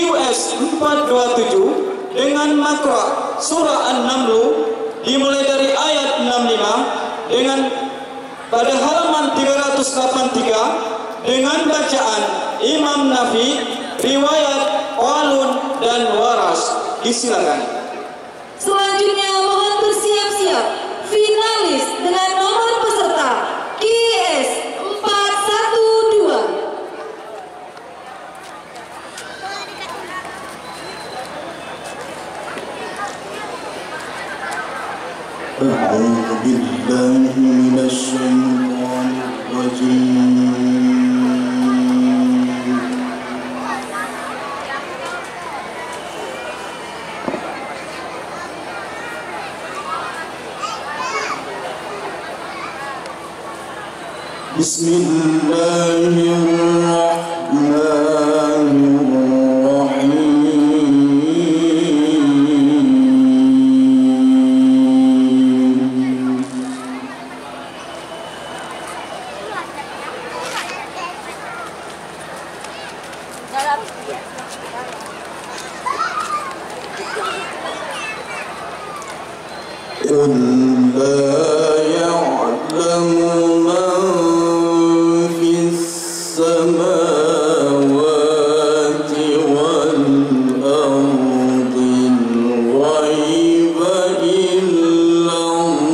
QS 427 dengan makra surah An-Naml dimulai dari ayat 65 dengan pada halaman 383 dengan bacaan Imam Nafi, riwayat Qalun dan Waras. Disilakan. Selanjutnya mohon bersiap-siap finalis dengan nomor peserta QS 412. أعوذ بالله من الشيطان الرجيم. بسم الله الرحمن الرحيم. قل لا يعلم من في السماوات والأرض الغيب إلا الله.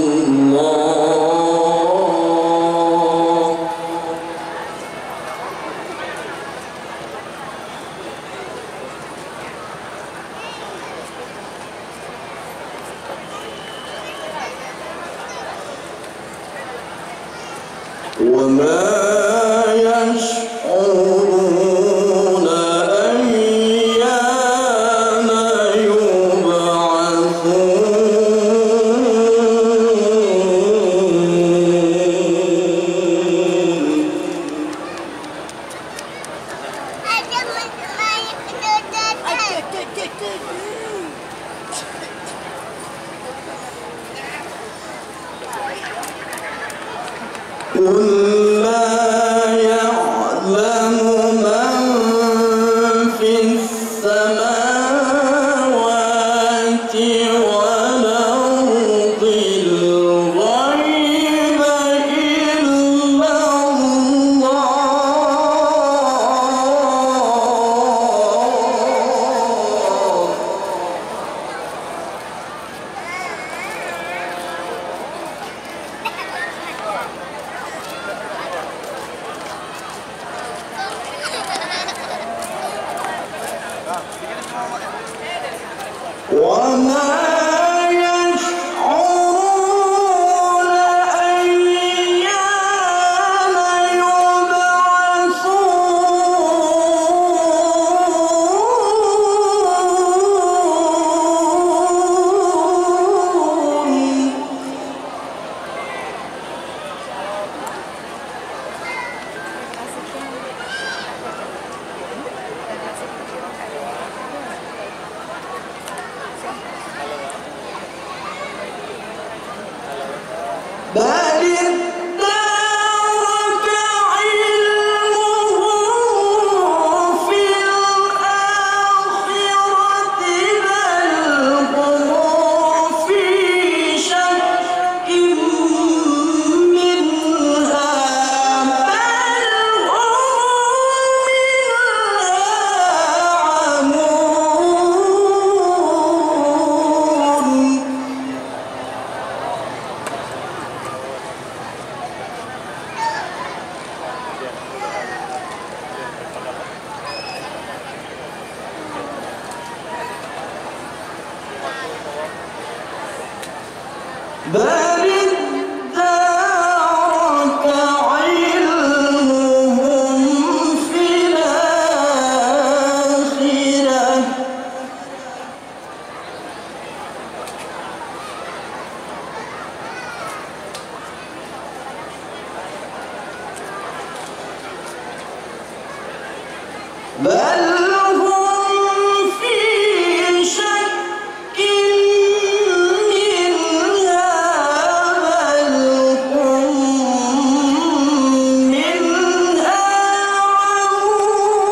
وما يشعرون أيان يبعثون. قل لا يعلم من في السماوات والأرض الغيب إلا الله. وما يشعرون أيان يبعثون. بل ادارك علمهم في الآخرة بل هم في شك منها بل هم بل ادارك علمهم في الآخرة بل هم في شك منها بل هم منها عمون.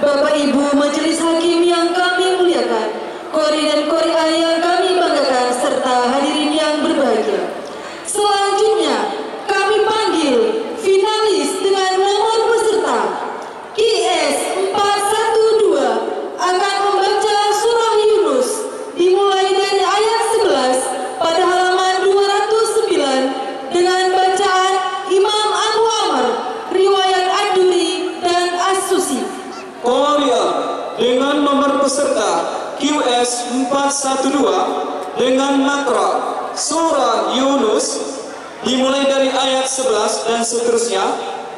Bapak Ibu Majelis Hakim yang kami muliakan, Kori dan Korea yang kami banggakan, serta hadirin yang berbahagia. Selanjutnya kami panggil finalis dengan nomor peserta KS 412 akan membaca surah Yunus dimulai dari ayat 11 pada halaman 209 dengan bacaan Imam Abu Amr, riwayat Ad-Duri dan As-Susi. Korea dengan nomor peserta QS 412 dengan makra surah Yunus dimulai dari ayat 11 dan seterusnya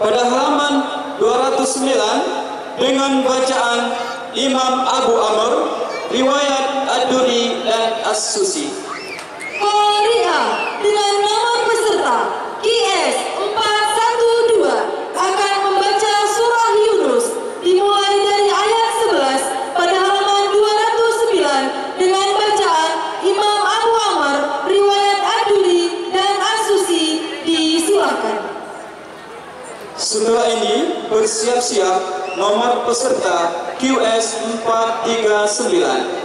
pada halaman 209 dengan bacaan Imam Abu Amr, riwayat Ad-Duri dan As-Susi. Korea dengan nomor peserta QS 412 akan membaca surah Yunus dimulai dari ayat 11 pada halaman 209 dengan bacaan Imam Abu Amr, riwayat Ad-Duri dan As-Susi. Disilakan. Setelah ini bersiap-siap nomor peserta QS 439.